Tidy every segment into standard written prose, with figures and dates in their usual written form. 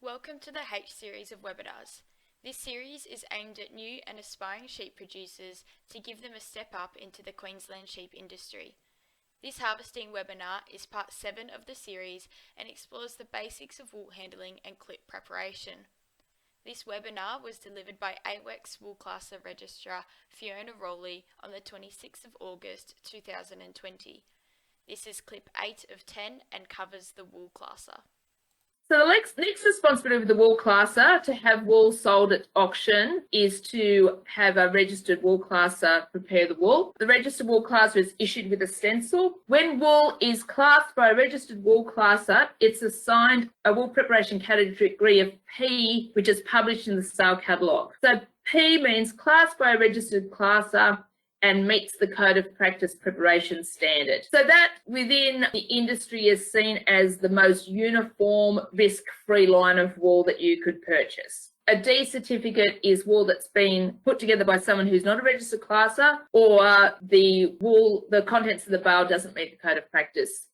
Welcome to the H series of webinars. This series is aimed at new and aspiring sheep producers to give them a step up into the Queensland sheep industry. This harvesting webinar is part 7 of the series and explores the basics of wool handling and clip preparation. This webinar was delivered by AWEX Wool Classer Registrar Fiona Raleigh on the 26th of August 2020. This is clip 8 of 10 and covers the wool classer. So the next responsibility of the wool classer to have wool sold at auction is to have a registered wool classer prepare the wool. The registered wool classer is issued with a stencil. When wool is classed by a registered wool classer, it's assigned a wool preparation category of P, which is published in the sale catalogue. So P means classed by a registered classer and meets the Code of Practice preparation standard. So that within the industry is seen as the most uniform, risk-free line of wool that you could purchase. A D certificate is wool that's been put together by someone who's not a registered classer, or the contents of the bale doesn't meet the Code of Practice.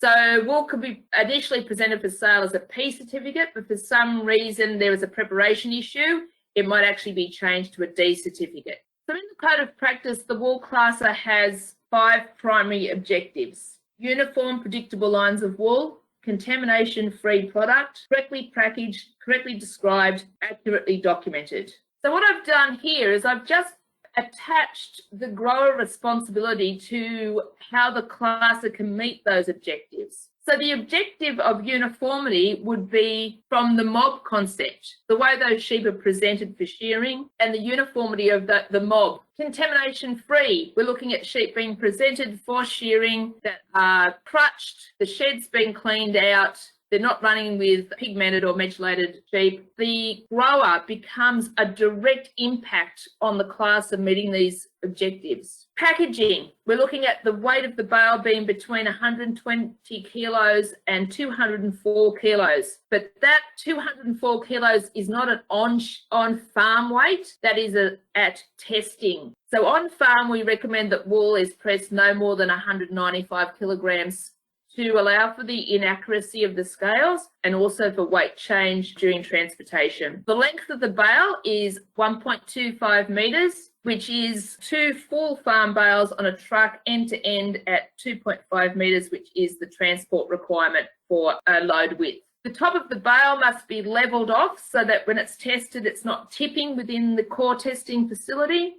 So wool could be initially presented for sale as a P certificate, but for some reason there is a preparation issue, it might actually be changed to a D certificate. So in the Code of Practice, the wool classer has 5 primary objectives: uniform, predictable lines of wool, contamination-free product, correctly packaged, correctly described, accurately documented. So what I've done here is I've just attached the grower responsibility to how the classer can meet those objectives. So the objective of uniformity would be from the mob concept, the way those sheep are presented for shearing, and the uniformity of the mob. Contamination-free, we're looking at sheep being presented for shearing that are crutched, the shed's been cleaned out, they're not running with pigmented or methylated sheep. The grower becomes a direct impact on the classer meeting these objectives. Packaging, we're looking at the weight of the bale being between 120 kilos and 204 kilos. But that 204 kilos is not an on-farm weight, that is at testing. So on farm, we recommend that wool is pressed no more than 195 kilograms to allow for the inaccuracy of the scales and also for weight change during transportation. The length of the bale is 1.25 metres, which is 2 full farm bales on a truck end to end at 2.5 metres, which is the transport requirement for a load width. The top of the bale must be levelled off so that when it's tested, it's not tipping within the core testing facility.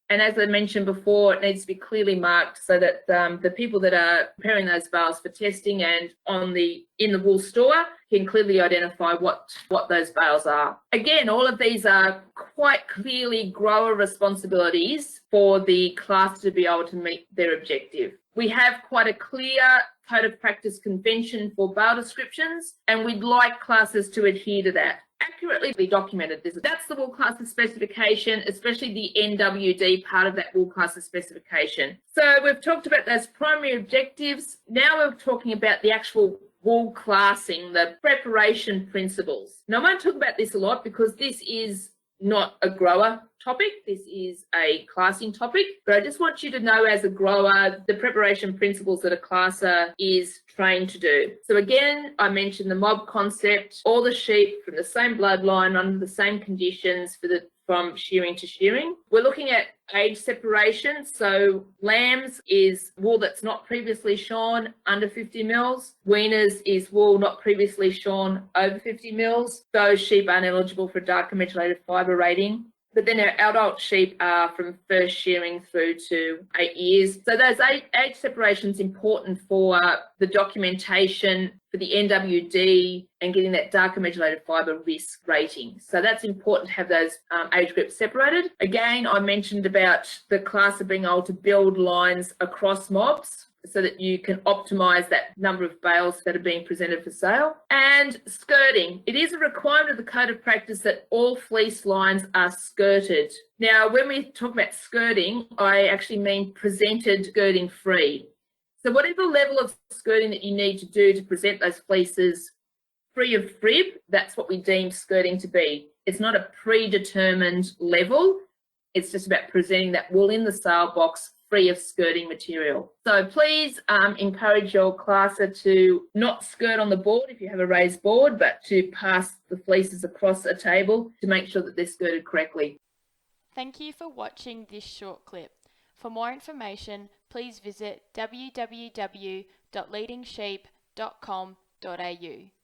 And as I mentioned before, it needs to be clearly marked so that the people that are preparing those bales for testing and in the wool store can clearly identify what those bales are. Again, all of these are quite clearly grower responsibilities for the class to be able to meet their objective. We have quite a clear Code of Practice convention for bale descriptions, and we'd like classes to adhere to that. Accurately documented. That's the wool classer specification, especially the NWD part of that wool classer specification. So we've talked about those primary objectives. Now we're talking about the actual wool classing, the preparation principles. Now I won't talk about this a lot because this is not a grower topic, this is a classing topic, but I just want you to know as a grower the preparation principles that a classer is trained to do. So again, I mentioned the mob concept, all the sheep from the same bloodline under the same conditions from shearing to shearing. We're looking at age separation. So lambs is wool that's not previously shorn under 50 mils. Weaners is wool not previously shorn over 50 mils. Those sheep aren't eligible for darker methylated fibre rating. But then our adult sheep are from first shearing through to 8 years. So those age separations important for the documentation for the NWD and getting that darker methylated fibre risk rating. So that's important to have those age groups separated. Again, I mentioned about the class of being able to build lines across mobs so that you can optimise that number of bales that are being presented for sale. And skirting. It is a requirement of the Code of Practice that all fleece lines are skirted. Now, when we talk about skirting, I actually mean presented skirting free. So whatever level of skirting that you need to do to present those fleeces free of frib, that's what we deem skirting to be. It's not a predetermined level. It's just about presenting that wool in the sale box free of skirting material. So please encourage your classer to not skirt on the board if you have a raised board, but to pass the fleeces across a table to make sure that they're skirted correctly. Thank you for watching this short clip. For more information, please visit www.leadingsheep.com.au.